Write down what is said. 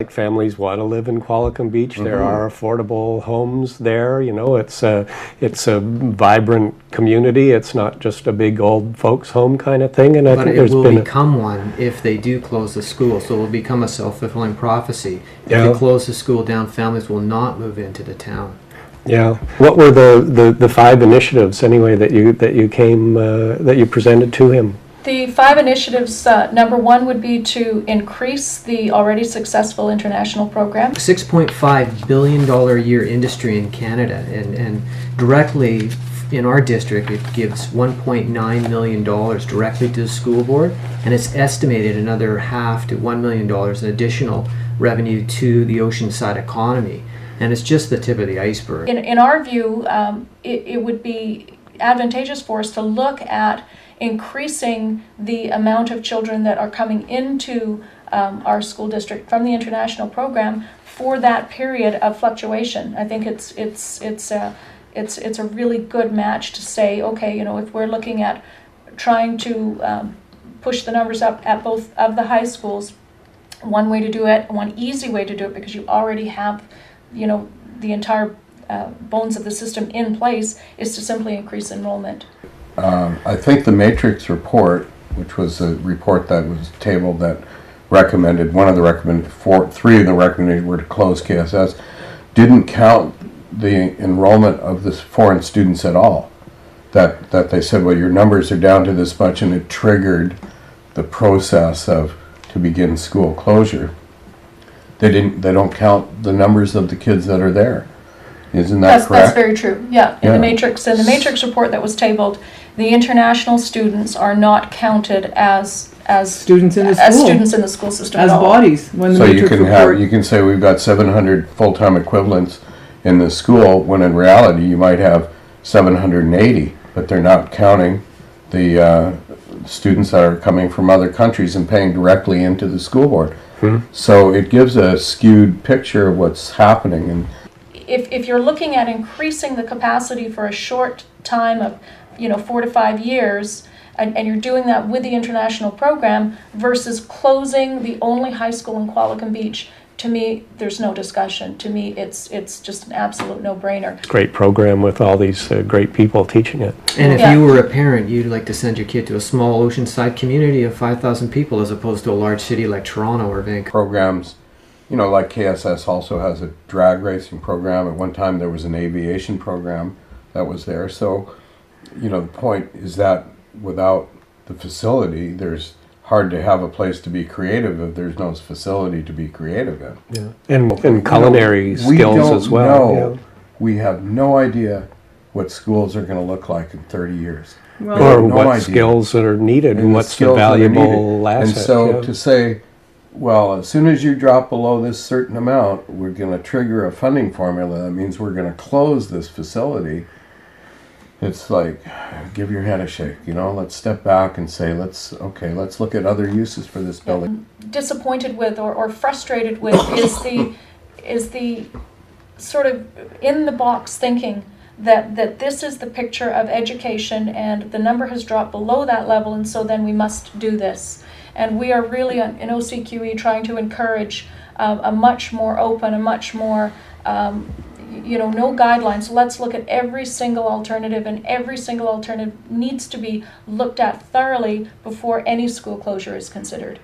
Like families want to live in Qualicum Beach. There are affordable homes there. You know, it's a vibrant community. It's not just a big old folks home kind of thing. And I think it will become one if they do close the school. So it will become a self-fulfilling prophecy. If they close the school down, families will not move into the town. Yeah. What were the 5 initiatives anyway that you presented to him? The 5 initiatives, number 1 would be to increase the already successful international program. $6.5 billion a year industry in Canada, and directly in our district it gives $1.9 million directly to the school board, and it's estimated another $0.5 to $1 million in additional revenue to the Oceanside economy. And it's just the tip of the iceberg. In our view, it would be advantageous for us to look at increasing the amount of children that are coming into our school district from the international program for that period of fluctuation. I think it's a really good match to say, okay, you know, if we're looking at trying to push the numbers up at both of the high schools, one way to do it, one easy way to do it, because you already have, you know, the entire bones of the system in place, is to simply increase enrollment. I think the Matrix report, which was a report that was tabled that recommended, 3 of the recommendations were to close KSS, didn't count the enrollment of the foreign students at all. That they said, well, your numbers are down to this much, and it triggered the process to begin school closure. They don't count the numbers of the kids that are there. Isn't that correct? That's very true. Yeah. In the Matrix report that was tabled, the international students are not counted as students in the school. As students in the school system as at all. Bodies. When the so Matrix you can say we've got 700 full-time equivalents in the school, when in reality you might have 780, but they're not counting the students that are coming from other countries and paying directly into the school board. So it gives a skewed picture of what's happening. And if you're looking at increasing the capacity for a short time of 4 to 5 years, and you're doing that with the international program versus closing the only high school in Qualicum Beach, to me, there's no discussion. To me, it's just an absolute no-brainer. Great program with all these great people teaching it. And if you were a parent, you'd like to send your kid to a small Oceanside community of 5,000 people as opposed to a large city like Toronto or Vancouver. Programs, like KSS also has a drag racing program. At one time there was an aviation program that was there. So, the point is that without the facility, there's hard to have a place to be creative if there's no facility to be creative in. Yeah, and culinary skills as well. We have no idea what schools are going to look like in 30 years. Well, or what skills that are needed and what's the valuable asset. And so to say, well, as soon as you drop below this certain amount, we're going to trigger a funding formula. That means we're going to close this facility. It's like, give your head a shake, let's step back and say, let's look at other uses for this building. Disappointed with or frustrated with is the sort of in the box thinking that this is the picture of education and the number has dropped below that level, and so then we must do this. And we are really in OCQE trying to encourage a much more open, a much more no guidelines. Let's look at every single alternative, and every single alternative needs to be looked at thoroughly before any school closure is considered.